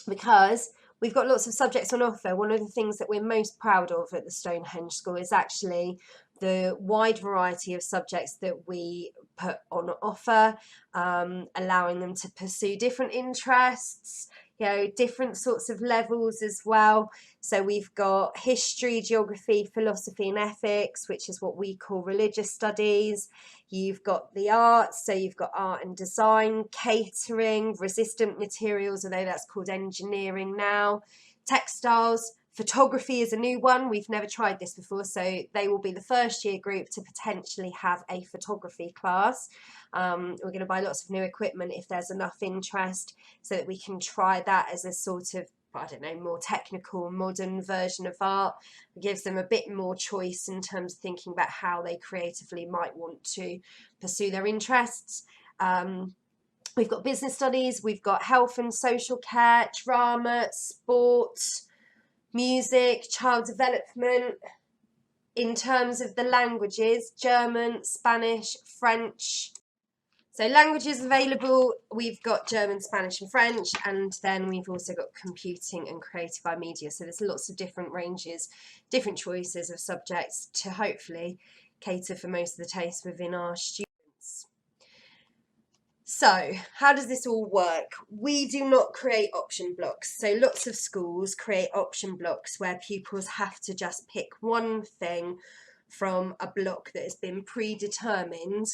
because we've got lots of subjects on offer. One of the things that we're most proud of at the Stonehenge School is actually the wide variety of subjects that we put on offer, allowing them to pursue different interests, different sorts of levels as well. So we've got history, geography, philosophy and ethics, which is what we call religious studies. You've got the arts, so you've got art and design, catering, resistant materials, although that's called engineering now, textiles. Photography is a new one. We've never tried this before, so they will be the first year group to potentially have a photography class. We're going to buy lots of new equipment if there's enough interest, so that we can try that as a sort of, I don't know, more technical, modern version of art. It gives them a bit more choice in terms of thinking about how they creatively might want to pursue their interests. We've got business studies, we've got health and social care, drama, sport, music, child development. In terms of the languages, German, Spanish, French. So languages available, we've got German, Spanish and French, and then we've also got computing and creative iMedia. So there's lots of different ranges, different choices of subjects to hopefully cater for most of the tastes within our students. So how does this all work? We do not create option blocks. So lots of schools create option blocks where pupils have to just pick one thing from a block that has been predetermined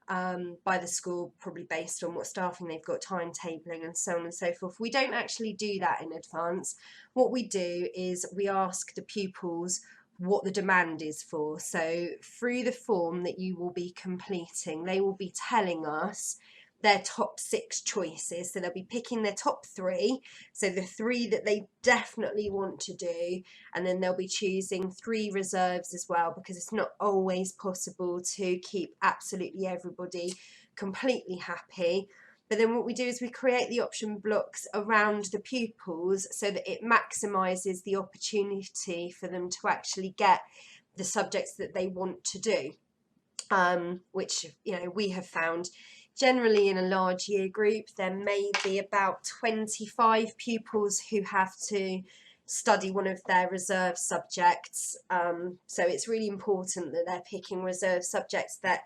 by the school, probably based on what staffing they've got, timetabling and so on and so forth. We don't actually do that in advance. What we do is we ask the pupils what the demand is for. So through the form that you will be completing, they will be telling us their top 6 choices. So they'll be picking their top 3, so the 3 that they definitely want to do, and then they'll be choosing 3 reserves as well, because it's not always possible to keep absolutely everybody completely happy. But then what we do is we create the option blocks around the pupils so that it maximises the opportunity for them to actually get the subjects that they want to do, which we have found generally in a large year group there may be about 25 pupils who have to study one of their reserve subjects. So it's really important that they're picking reserve subjects that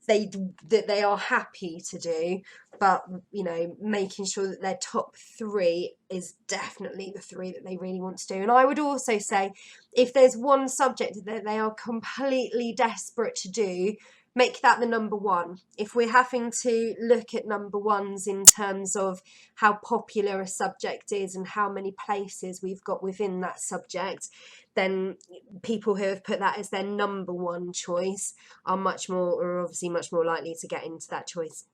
they are happy to do, but making sure that their top 3 is definitely the 3 that they really want to do. And I would also say, if there's one subject that they are completely desperate to do, make that the number 1. If we're having to look at number 1s in terms of how popular a subject is and how many places we've got within that subject, then people who have put that as their number 1 choice are obviously much more likely to get into that choice.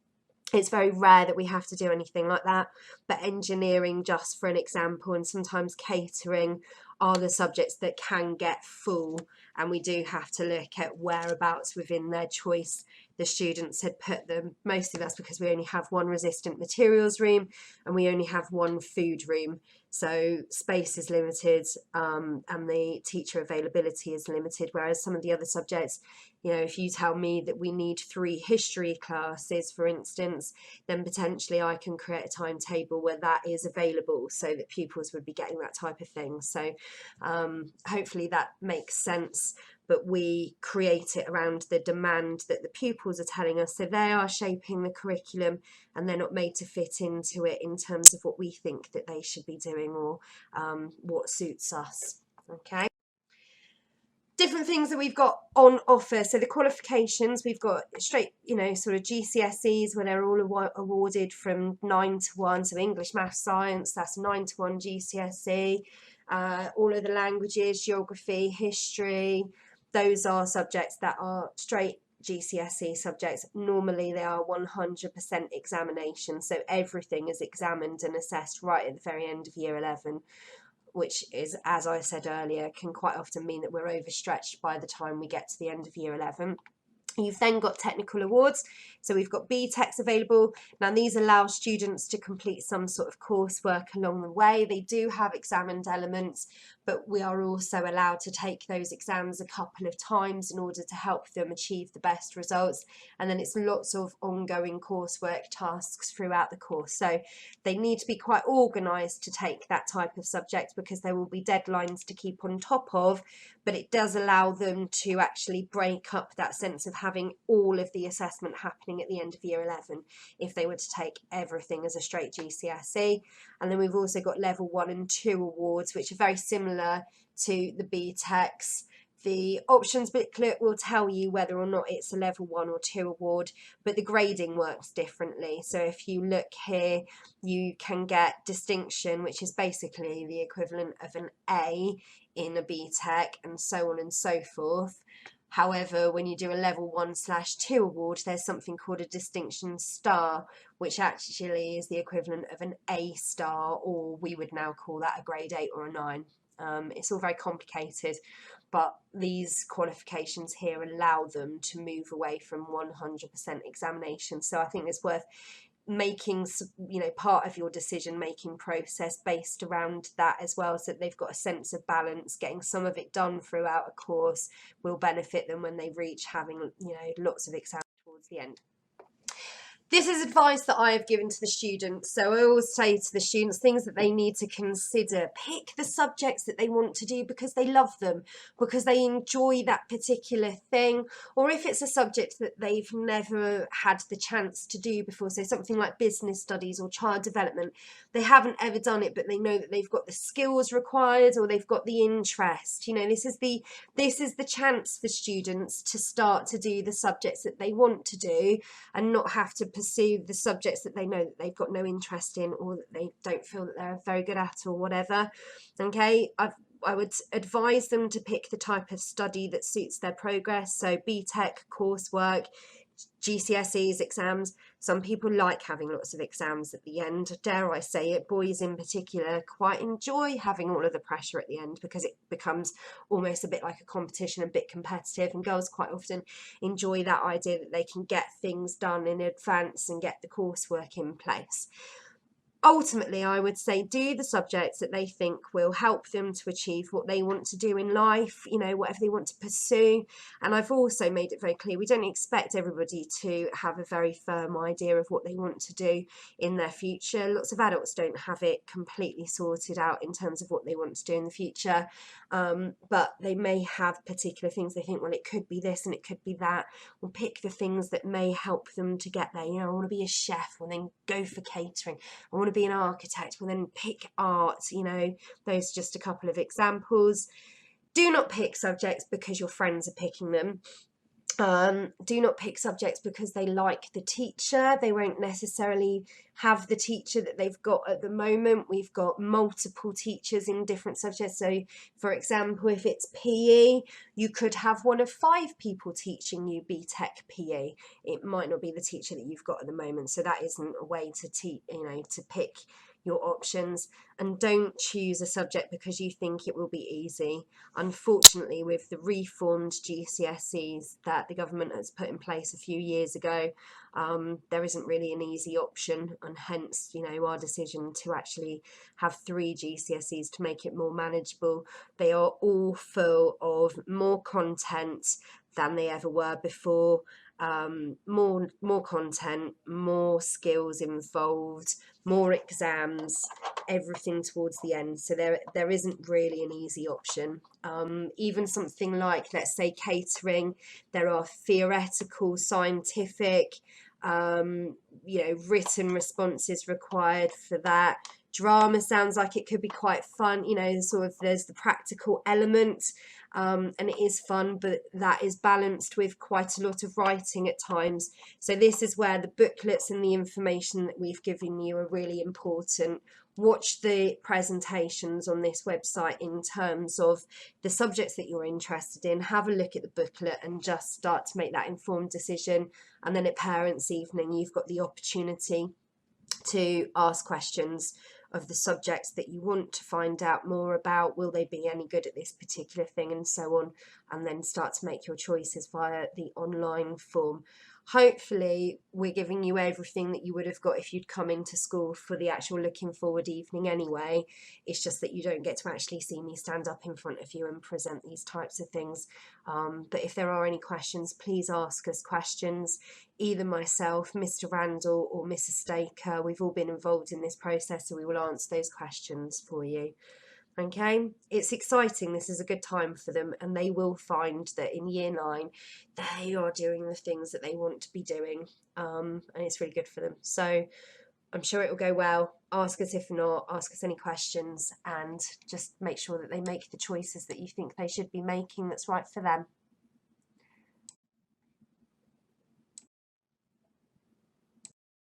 It's very rare that we have to do anything like that, but engineering, just for an example, and sometimes catering are the subjects that can get full, and we do have to look at whereabouts within their choice the students had put them. Mostly that's because we only have 1 resistant materials room and we only have 1 food room, so space is limited, and the teacher availability is limited. Whereas some of the other subjects, if you tell me that we need 3 history classes, for instance, then potentially I can create a timetable where that is available so that pupils would be getting that type of thing. So hopefully that makes sense, but we create it around the demand that the pupils are telling us. So they are shaping the curriculum and they're not made to fit into it in terms of what we think that they should be doing or what suits us. Okay. Different things that we've got on offer. So the qualifications, we've got straight, sort of GCSEs where they're all awarded from 9 to 1. So English, Maths, Science, that's 9 to 1 GCSE. All of the languages, geography, history, those are subjects that are straight GCSE subjects. Normally they are 100% examination. So everything is examined and assessed right at the very end of year 11. Which is, as I said earlier, can quite often mean that we're overstretched by the time we get to the end of year 11. You've then got technical awards. So we've got BTECs available. Now these allow students to complete some sort of coursework along the way. They do have examined elements, but we are also allowed to take those exams a couple of times in order to help them achieve the best results. And then it's lots of ongoing coursework tasks throughout the course. So they need to be quite organised to take that type of subject, because there will be deadlines to keep on top of, but it does allow them to actually break up that sense of having all of the assessment happening at the end of year 11 if they were to take everything as a straight GCSE. And then we've also got level 1 and 2 awards, which are very similar to the BTECs. The options booklet will tell you whether or not it's a level 1 or 2 award, but the grading works differently. So if you look here, you can get distinction, which is basically the equivalent of an A in a BTEC, and so on and so forth. However, when you do a level 1/2 award, there's something called a distinction star, which actually is the equivalent of an A star, or we would now call that a grade 8 or a 9. It's all very complicated, but these qualifications here allow them to move away from 100% examination. So I think it's worth making, you know, part of your decision making process based around that as well, so that they've got a sense of balance. Getting some of it done throughout a course will benefit them when they reach having, you know, lots of exams towards the end. This is advice that I have given to the students. So I always say to the students things that they need to consider. Pick the subjects that they want to do because they love them, because they enjoy that particular thing, or if it's a subject that they've never had the chance to do before, so something like business studies or child development, they haven't ever done it, but they know that they've got the skills required or they've got the interest. You know, this is the chance for students to start to do the subjects that they want to do and not have to pursue the subjects that they know that they've got no interest in, or that they don't feel that they're very good at, or whatever. Okay, I would advise them to pick the type of study that suits their progress. So BTEC coursework, GCSEs, exams. Some people like having lots of exams at the end. Dare I say it, boys in particular quite enjoy having all of the pressure at the end, because it becomes almost a bit like a competition, a bit competitive, and girls quite often enjoy that idea that they can get things done in advance and get the coursework in place. Ultimately, I would say do the subjects that they think will help them to achieve what they want to do in life, you know, whatever they want to pursue. And I've also made it very clear, we don't expect everybody to have a very firm idea of what they want to do in their future. Lots of adults don't have it completely sorted out in terms of what they want to do in the future, but they may have particular things they think, well, it could be this and it could be that. We'll pick the things that may help them to get there. You know, I want to be a chef, well then go for catering. I want to be an architect, well then pick art. You know, those are just a couple of examples. Do not pick subjects because your friends are picking them. Do not pick subjects because they like the teacher. They won't necessarily have the teacher that they've got at the moment. We've got multiple teachers in different subjects. So for example, if it's PE, you could have one of 5 people teaching you BTEC PE. It might not be the teacher that you've got at the moment. So that isn't a way to to pick your options. And don't choose a subject because you think it will be easy. Unfortunately, with the reformed GCSEs that the government has put in place a few years ago, there isn't really an easy option, and hence, you know, our decision to actually have 3 GCSEs to make it more manageable. They are all full of more content than they ever were before. More content, more skills involved, more exams, everything towards the end. So there isn't really an easy option. Even something like, let's say, catering, there are theoretical, scientific, written responses required for that. Drama sounds like it could be quite fun, you know, sort of there's the practical element, and it is fun, but that is balanced with quite a lot of writing at times. So this is where the booklets and the information that we've given you are really important. Watch the presentations on this website in terms of the subjects that you're interested in. Have a look at the booklet and just start to make that informed decision. And then at parents' evening, you've got the opportunity to ask questions of the subjects that you want to find out more about. Will they be any good at this particular thing, and so on, and then start to make your choices via the online form. Hopefully we're giving you everything that you would have got if you'd come into school for the actual looking forward evening anyway. It's just that you don't get to actually see me stand up in front of you and present these types of things. But if there are any questions, please ask us questions. Either myself, Mr. Randall or Mrs. Staker, we've all been involved in this process, so we will answer those questions for you. Okay, it's exciting. This is a good time for them, and they will find that in year 9 they are doing the things that they want to be doing, and it's really good for them. So I'm sure it will go well. Ask us if not, ask us any questions, and just make sure that they make the choices that you think they should be making that's right for them.